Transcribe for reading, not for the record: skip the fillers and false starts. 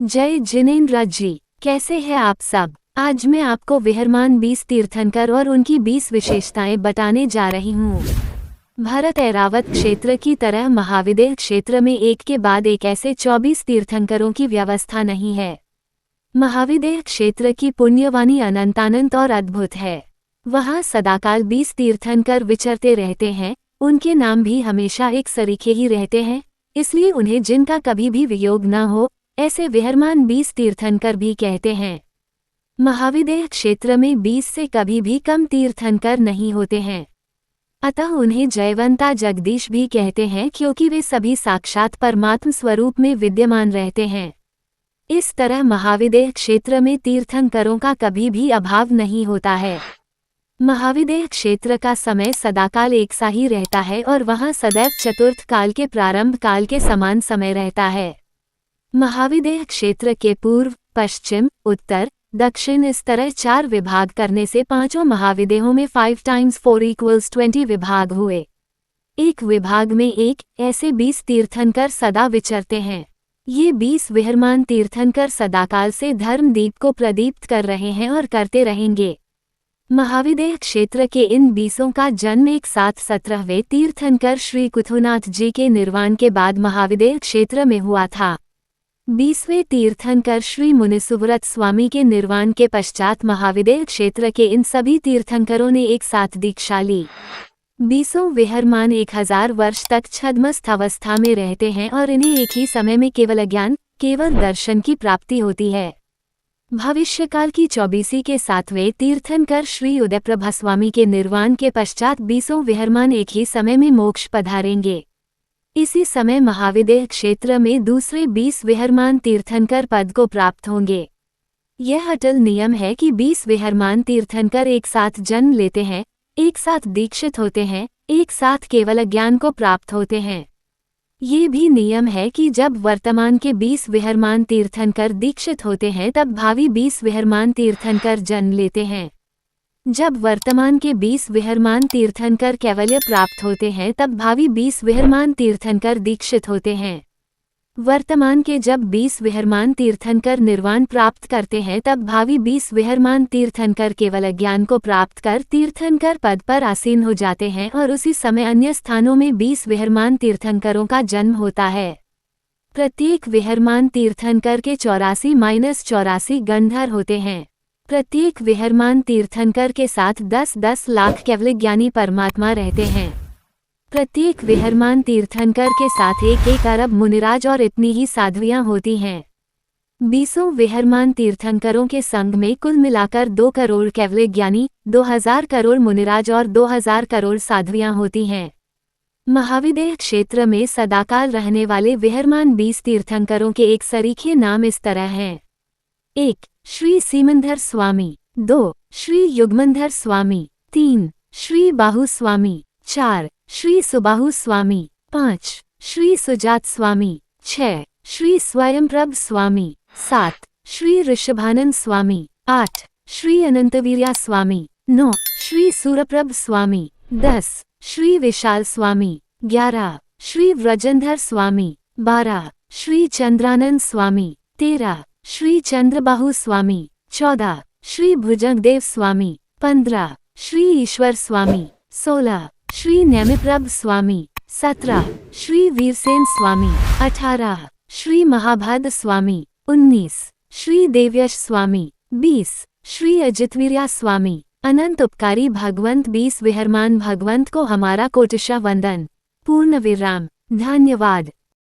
जय जिनेन्द्र जी, कैसे हैं आप सब। आज मैं आपको विहरमान 20 तीर्थंकर और उनकी 20 विशेषताएं बताने जा रही हूँ। भरत ऐरावत क्षेत्र की तरह महाविदेह क्षेत्र में एक के बाद एक ऐसे 24 तीर्थंकरों की व्यवस्था नहीं है। महाविदेह क्षेत्र की पुण्यवानी अनंतानंत और अद्भुत है। वहाँ सदाकाल 20 तीर्थंकर विचरते रहते हैं। उनके नाम भी हमेशा एक सरीखे ही रहते हैं, इसलिए उन्हें जिनका कभी भी वियोग न हो ऐसे विहरमान 20 तीर्थंकर भी कहते हैं। महाविदेह क्षेत्र में 20 से कभी भी कम तीर्थंकर नहीं होते हैं, अतः उन्हें जयवंता जगदीश भी कहते हैं, क्योंकि वे सभी साक्षात परमात्म स्वरूप में विद्यमान रहते हैं। इस तरह महाविदेह क्षेत्र में तीर्थंकरों का कभी भी अभाव नहीं होता है। महाविदेह क्षेत्र का समय सदाकाल एक सा ही रहता है और वहाँ सदैव चतुर्थ काल के प्रारंभ काल के समान समय रहता है। महाविदेह क्षेत्र के पूर्व, पश्चिम, उत्तर, दक्षिण इस तरह 4 विभाग करने से पांचों महाविदेहों में 5 × 4 = 20 विभाग हुए। एक विभाग में एक ऐसे 20 तीर्थंकर सदा विचरते हैं। ये 20 विहरमान तीर्थंकर सदाकाल से धर्मदीप को प्रदीप्त कर रहे हैं और करते रहेंगे। महाविदेह क्षेत्र के इन 20 का जन्म एक साथ 17वें तीर्थंकर श्री कुथुनाथ जी के निर्वाण के बाद महाविदेह क्षेत्र में हुआ था। 20वें तीर्थंकर श्री मुनिसुव्रत स्वामी के निर्वाण के पश्चात महाविदेह क्षेत्र के इन सभी तीर्थंकरों ने एक साथ दीक्षा ली। 20 विहरमान 1000 वर्ष तक छद्मस्थ अवस्था में रहते हैं और इन्हें एक ही समय में केवल ज्ञान, केवल दर्शन की प्राप्ति होती है। भविष्यकाल की 24 के 7वें तीर्थंकर श्री उदयप्रभा स्वामी के निर्वाण के पश्चात 20 विहरमान एक ही समय में मोक्ष पधारेंगे। इसी समय महाविदेह क्षेत्र में दूसरे 20 विहरमान तीर्थंकर पद को प्राप्त होंगे। यह अटल नियम है कि 20 विहरमान तीर्थंकर एक साथ जन्म लेते हैं, एक साथ दीक्षित होते हैं, एक साथ केवल ज्ञान को प्राप्त होते हैं। ये भी नियम है कि जब वर्तमान के 20 विहरमान तीर्थंकर दीक्षित होते हैं तब भावी 20 विहरमान तीर्थंकर जन्म लेते हैं। जब वर्तमान के 20 विहरमान तीर्थंकर कैवल्य प्राप्त होते हैं तब भावी 20 विहरमान तीर्थंकर दीक्षित होते हैं। वर्तमान के जब 20 विहरमान तीर्थंकर निर्वाण प्राप्त करते हैं तब भावी 20 विहरमान तीर्थंकर केवल ज्ञान को प्राप्त कर तीर्थंकर पद पर आसीन हो जाते हैं और उसी समय अन्य स्थानों में 20 विहरमान तीर्थंकरों का जन्म होता है। प्रत्येक विहरमान तीर्थंकर के 84-84 गणधर होते हैं। प्रत्येक विहरमान तीर्थंकर के साथ 10-10 लाख केवल ज्ञानी परमात्मा रहते हैं। प्रत्येक विहरमान तीर्थंकर के साथ 1-1 अरब मुनिराज और इतनी ही साध्वियां होती हैं। 20 विहरमान तीर्थंकरों के संग में कुल मिलाकर 2 करोड़ केवल ज्ञानी, 2000 करोड़ मुनिराज और 2000 करोड़ साध्वियां होती हैं। महाविदेह क्षेत्र में सदाकाल रहने वाले विहरमान 20 तीर्थंकरों के एक सरीखे नाम इस तरह हैं। 1. श्री सीमंधर स्वामी। 2. श्री युगमंधर स्वामी। 3. श्री बाहु स्वामी। 4. श्री सुबाहु स्वामी। 5. श्री सुजात स्वामी। 6. श्री स्वयंप्रभ स्वामी। 7. श्री ऋषभानंद स्वामी। 8. श्री अनंतवीर्या स्वामी। 9. श्री सूरप्रभ स्वामी। 10. श्री विशाल स्वामी। 11. श्री व्रजंधर स्वामी। 12. श्री चंद्रानंद स्वामी। 13. श्री चंद्रबाहु स्वामी। 14. श्री भुजंगदेव स्वामी। 15. श्री ईश्वर स्वामी। 16. श्री नैमिप्रभ स्वामी। 17. श्री वीरसेन स्वामी। 18. श्री महाभाद स्वामी। 19. श्री देव्यश स्वामी। 20. श्री अजितवीर्या स्वामी। अनंत उपकारी भगवंत 20 विहरमान भगवंत को हमारा कोटिशा वंदन। पूर्ण विराम। धन्यवाद।